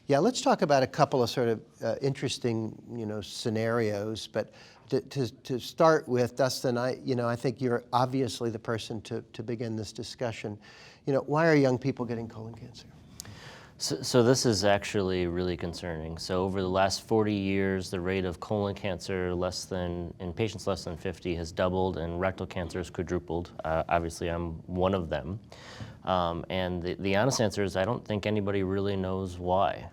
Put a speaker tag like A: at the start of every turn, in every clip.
A: Yeah, let's talk about a couple of sort of interesting, scenarios. But to start with, Dustin, I think you're obviously the person to begin this discussion. Why are young people getting colon cancer?
B: So this is actually really concerning. So over the last 40 years, the rate of colon cancer in patients less than 50 has doubled, and rectal cancer has quadrupled. Obviously, I'm one of them. And the honest answer is I don't think anybody really knows why.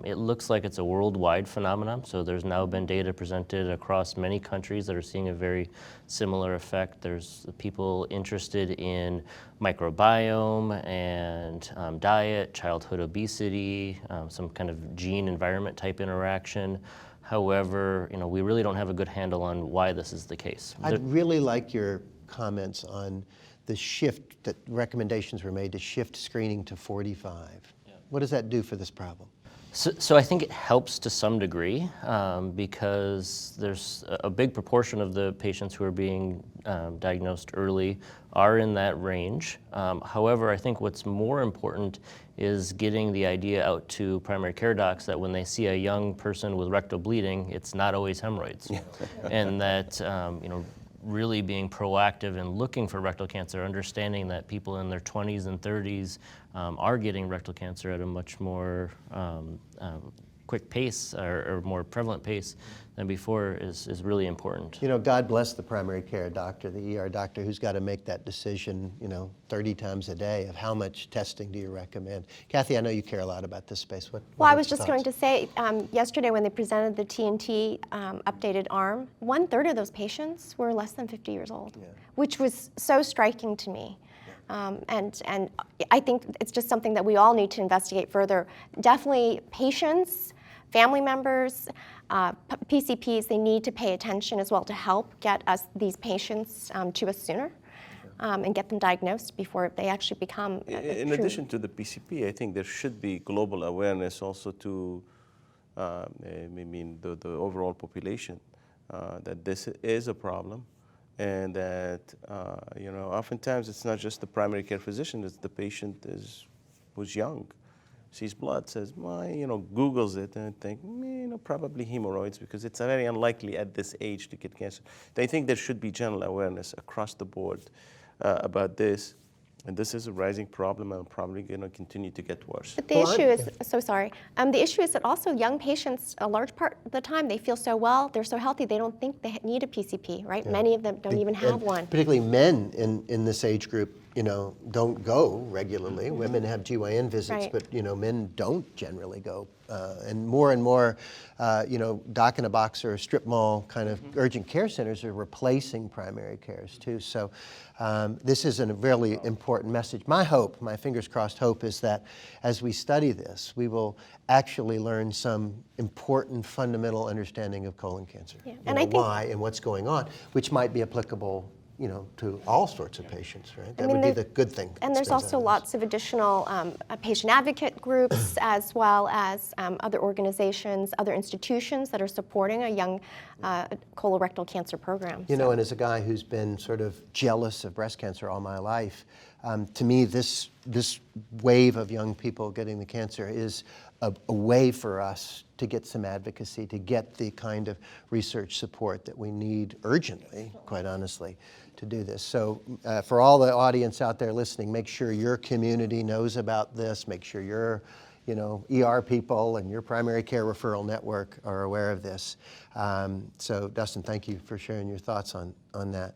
B: It looks like it's a worldwide phenomenon, so there's now been data presented across many countries that are seeing a very similar effect. There's people interested in microbiome and diet, childhood obesity, some kind of gene-environment type interaction. However, we really don't have a good handle on why this is the case.
A: I'd really like your comments on the shift, that recommendations were made to shift screening to 45. Yeah. What does that do for this problem?
B: So I think it helps to some degree because there's a big proportion of the patients who are being diagnosed early are in that range. However, I think what's more important is getting the idea out to primary care docs that when they see a young person with rectal bleeding, it's not always hemorrhoids. And that really being proactive and looking for rectal cancer, understanding that people in their 20s and 30s are getting rectal cancer at a much more quick pace or more prevalent pace than before is really important.
A: God bless the primary care doctor, the ER doctor, who's got to make that decision, 30 times a day of how much testing do you recommend. Kathy, I know you care a lot about this space. What
C: I
A: are
C: was
A: your
C: just going to say, yesterday when they presented the TNT updated arm, 1/3 of those patients were less than 50 years old, which was so striking to me. And I think it's just something that we all need to investigate further. Definitely patients, family members, PCPs, they need to pay attention as well to help get these patients to us sooner and get them diagnosed before they actually become
D: In addition to the PCP, I think there should be global awareness also to the overall population that this is a problem. And that, oftentimes it's not just the primary care physician, it's the patient who's young, sees blood, says, Googles it and think, probably hemorrhoids because it's very unlikely at this age to get cancer. I think there should be general awareness across the board about this. And this is a rising problem and probably going to continue to get worse.
C: But the issue is, the issue is that also young patients, a large part of the time, they feel so well, they're so healthy, they don't think they need a PCP, right? Yeah. Many of them don't even have one.
A: Particularly men in this age group, don't go regularly. Mm-hmm. Women have GYN visits, right. But, men don't generally go. And more, doc in a box or strip mall kind of urgent care centers are replacing primary cares too. So this is a really important message. My hope, my fingers crossed hope, is that as we study this, we will actually learn some important fundamental understanding of colon cancer. Yeah. And I think why and what's going on, which might be applicable to all sorts of patients, right? That would be the good thing.
C: And there's also lots of additional patient advocate groups as well as other organizations, other institutions that are supporting a young colorectal cancer program.
A: And as a guy who's been sort of jealous of breast cancer all my life, to me this wave of young people getting the cancer is a way for us to get some advocacy, to get the kind of research support that we need urgently, quite honestly, to do this. So for all the audience out there listening, make sure your community knows about this. Make sure your ER people and your primary care referral network are aware of this. So Dustin, thank you for sharing your thoughts on that.